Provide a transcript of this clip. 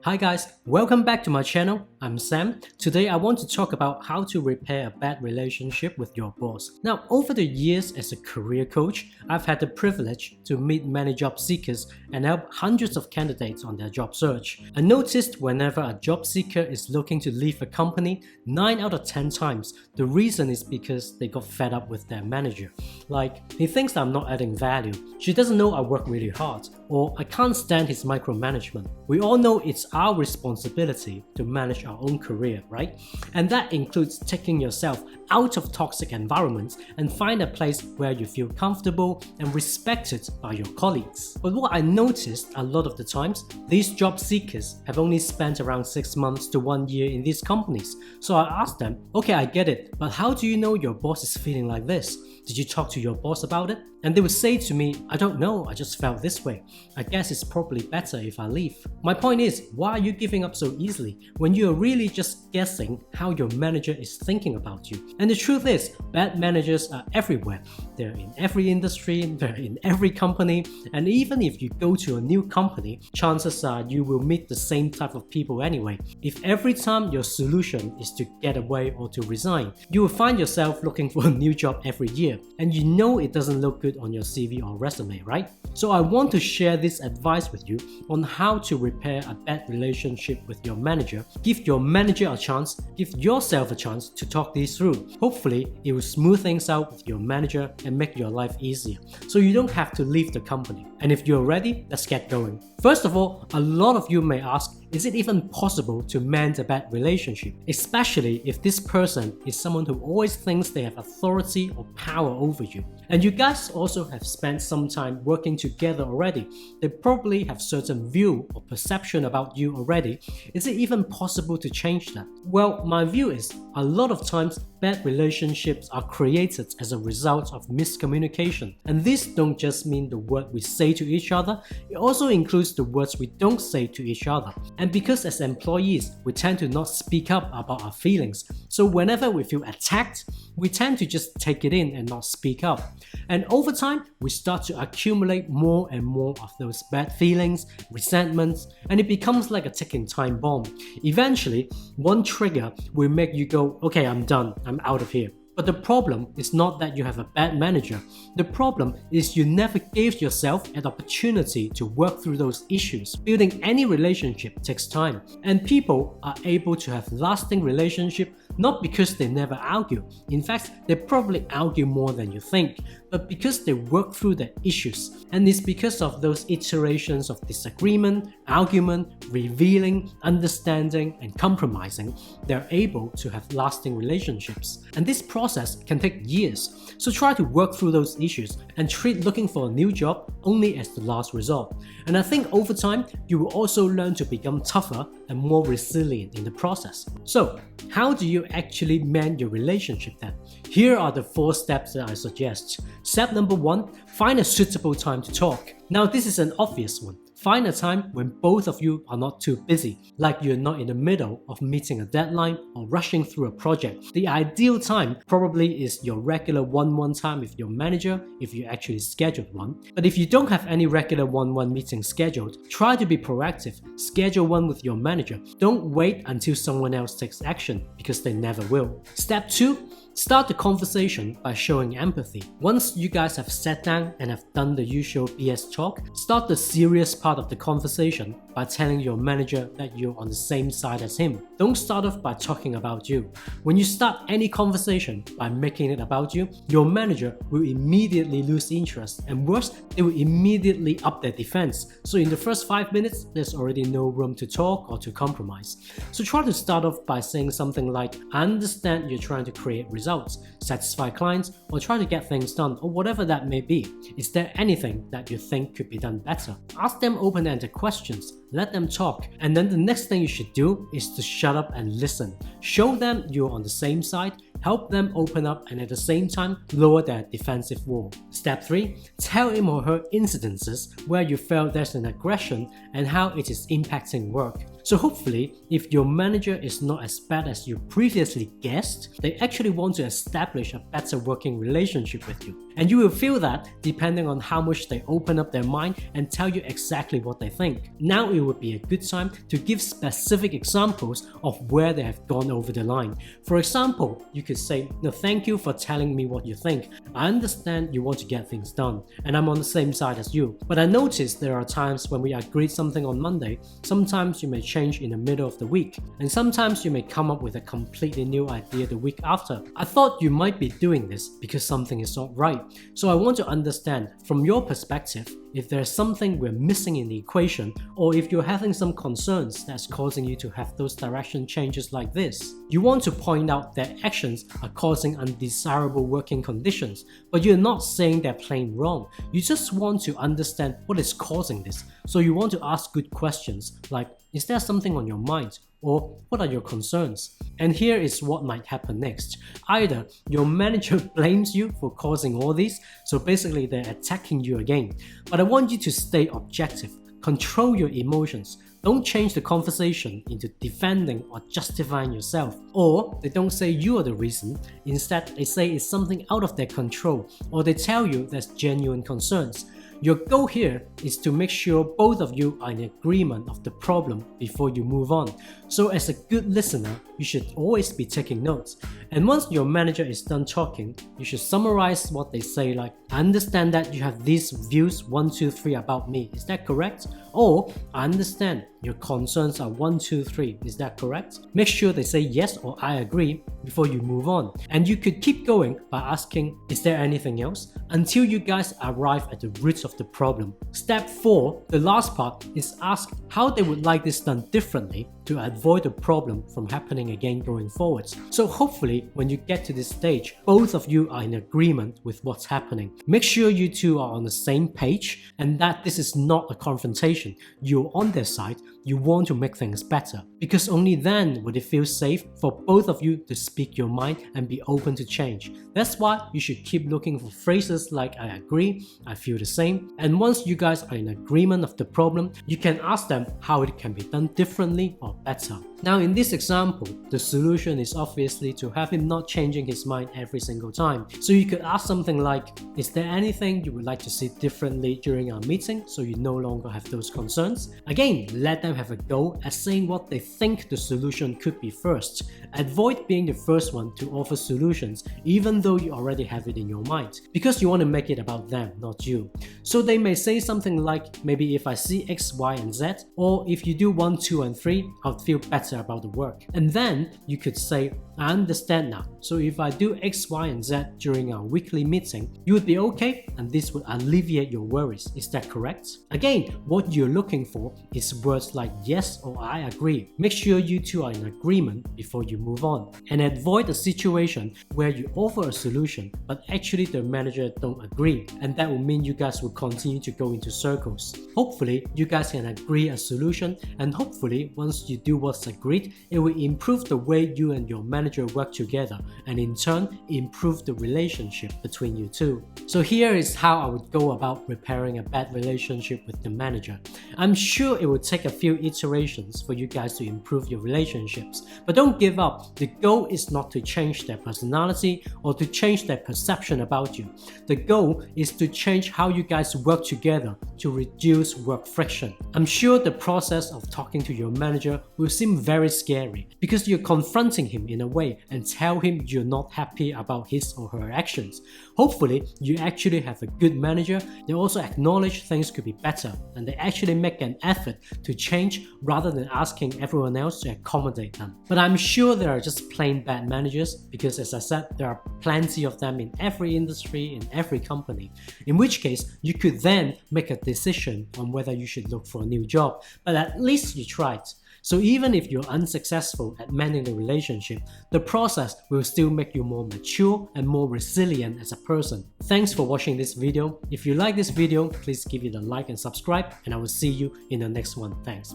Hi guys, welcome back to my channel. I'm Sam. Today I want to talk about how to repair a bad relationship with your boss. Now, over the years as a career coach, I've had the privilege to meet many job seekers and help hundreds of candidates on their job search. I noticed whenever a job seeker is looking to leave a company, 9 out of 10 times, the reason is because they got fed up with their manager. Like, he thinks I'm not adding value, she doesn't know I work really hard, or I can't stand his micromanagement. We all know it's our responsibility to manage our own career, right? And that includes taking yourself out of toxic environments and find a place where you feel comfortable and respected by your colleagues. But what I noticed a lot of the times, these job seekers have only spent around 6 months to 1 year in these companies. So I asked them, okay, I get it, but how do you know your boss is feeling like this? Did you talk to your boss about it? And they would say to me, I don't know, I just felt this way. I guess it's probably better if I leave. My point is, why are you giving up so easily when you are really just guessing how your manager is thinking about you? And the truth is, bad managers are everywhere. They're in every industry, they're in every company, and even if you go to a new company, chances are you will meet the same type of people anyway. If every time your solution is to get away or to resign, you will find yourself looking for a new job every year, and you know it doesn't look good on your CV or resume, right? So I want to share this advice with you on how to repair a bad relationship with your manager. Give your manager a chance, give yourself a chance to talk these through. Hopefully, it will smooth things out with your manager and make your life easier, so you don't have to leave the company. And if you're ready, let's get going. First of all, a lot of you may ask, is it even possible to mend a bad relationship? Especially if this person is someone who always thinks they have authority or power over you. And you guys also have spent some time working together already. They probably have certain view or perception about you already. Is it even possible to change that? Well, my view is a lot of times bad relationships are created as a result of miscommunication. And this don't just mean the word we say to each other, it also includes the words we don't say to each other. And because as employees, we tend to not speak up about our feelings. So whenever we feel attacked, we tend to just take it in and not speak up. And over time, we start to accumulate more and more of those bad feelings, resentments, and it becomes like a ticking time bomb. Eventually, one trigger will make you go, okay, I'm done, I'm out of here. But the problem is not that you have a bad manager. The problem is you never gave yourself an opportunity to work through those issues. Building any relationship takes time, and people are able to have lasting relationships not because they never argue. In fact, they probably argue more than you think, but because they work through their issues. And it's because of those iterations of disagreement, argument, revealing, understanding, and compromising, they're able to have lasting relationships. And this process can take years. So try to work through those issues and treat looking for a new job only as the last resort. And I think over time, you will also learn to become tougher and more resilient in the process. So, how do you actually mend your relationship then? Here are the 4 steps that I suggest. Step number 1, find a suitable time to talk. Now, this is an obvious one. Find a time when both of you are not too busy, like you're not in the middle of meeting a deadline or rushing through a project. The ideal time probably is your regular one-on-one time with your manager if you actually scheduled one. But if you don't have any regular one-on-one meetings scheduled, try to be proactive. Schedule one with your manager. Don't wait until someone else takes action, because they never will. Step 2, start the conversation by showing empathy. Once you guys have sat down and have done the usual BS talk, start the serious part of the conversation by telling your manager that you're on the same side as him. Don't start off by talking about you. When you start any conversation by making it about you, your manager will immediately lose interest, and worse, they will immediately up their defense. So in the first 5 minutes, there's already no room to talk or to compromise. So try to start off by saying something like, I understand you're trying to create results, satisfy clients, or try to get things done, or whatever that may be. Is there anything that you think could be done better? Ask them open-ended questions. Let them talk. And then the next thing you should do is to shut up and listen. Show them you're on the same side, help them open up, and at the same time, lower their defensive wall. Step 3, tell him or her incidences where you felt there's an aggression and how it is impacting work. So hopefully, if your manager is not as bad as you previously guessed, they actually want to establish a better working relationship with you. And you will feel that depending on how much they open up their mind and tell you exactly what they think. Now it would be a good time to give specific examples of where they have gone over the line. For example, you could say, "No, thank you for telling me what you think. I understand you want to get things done, and I'm on the same side as you. But I noticed there are times when we agreed something on Monday, sometimes you may change in the middle of the week, and sometimes you may come up with a completely new idea the week after. I thought you might be doing this because something is not right. So I want to understand from your perspective if there's something we're missing in the equation, or if you're having some concerns that's causing you to have those direction changes like this. You want to point out that actions are causing undesirable working conditions, but you're not saying they're plain wrong. You just want to understand what is causing this. So you want to ask good questions like, is there something on your mind? Or what are your concerns? And here is what might happen next. Either your manager blames you for causing all these, so basically they're attacking you again. But I want you to stay objective, control your emotions. Don't change the conversation into defending or justifying yourself. Or they don't say you are the reason, instead they say it's something out of their control, or they tell you there's genuine concerns. Your goal here is to make sure both of you are in agreement of the problem before you move on. So as a good listener, you should always be taking notes. And once your manager is done talking, you should summarize what they say like, "I understand that you have these views 1, 2, 3 about me, is that correct?" Or, "I understand your concerns are 1, 2, 3, is that correct?" Make sure they say yes or "I agree" before you move on. And you could keep going by asking, "Is there anything else?" until you guys arrive at the root of the problem. Step 4, the last part, is ask how they would like this done differently to avoid the problem from happening again going forwards. So hopefully when you get to this stage, both of you are in agreement with what's happening. Make sure you two are on the same page and that this is not a confrontation. You're on their side, you want to make things better, because only then would it feel safe for both of you to speak your mind and be open to change. That's why you should keep looking for phrases like "I agree," "I feel the same," and once you guys are in agreement of the problem, you can ask them how it can be done differently or better. Now in this example, the solution is obviously to have him not changing his mind every single time. So you could ask something like, "Is there anything you would like to see differently during our meeting so you no longer have those concerns?" Again, let them have a go at saying what they think the solution could be first. Avoid being the first one to offer solutions even though you already have it in your mind, because you want to make it about them, not you. So they may say something like, "Maybe if I see X, Y, and Z, or if you do 1, 2, and 3, I'll feel better about the work." And then you could say, "I understand now. So if I do X, Y, and Z during our weekly meeting, you would be okay and this would alleviate your worries. Is that correct?" Again, what you're looking for is words like yes or "I agree." Make sure you two are in agreement before you move on. And avoid a situation where you offer a solution but actually the manager don't agree, and that will mean you guys will continue to go into circles. Hopefully you guys can agree a solution, and hopefully once you do what's agreed, it will improve the way you and your manager work together, and in turn improve the relationship between you two. So here is how I would go about repairing a bad relationship with the manager. I'm sure it will take a few iterations for you guys to improve your relationships, but don't give up. The goal is not to change their personality or to change their perception about you. The goal is to change how you guys work together to reduce work friction. I'm sure the process of talking to your manager will seem very scary because you're confronting him in a way and tell him you're not happy about his or her actions. Hopefully, you actually have a good manager. They also acknowledge things could be better and they actually make an effort to change rather than asking everyone else to accommodate them. But I'm sure there are just plain bad managers because, as I said, there are plenty of them in every industry, in every company. In which case, you could then make a decision on whether you should look for a new job, but at least you tried. So even if you're unsuccessful at mending the relationship, the process will still make you more mature and more resilient as a person. Thanks for watching this video. If you like this video, please give it a like and subscribe, and I will see you in the next one. Thanks.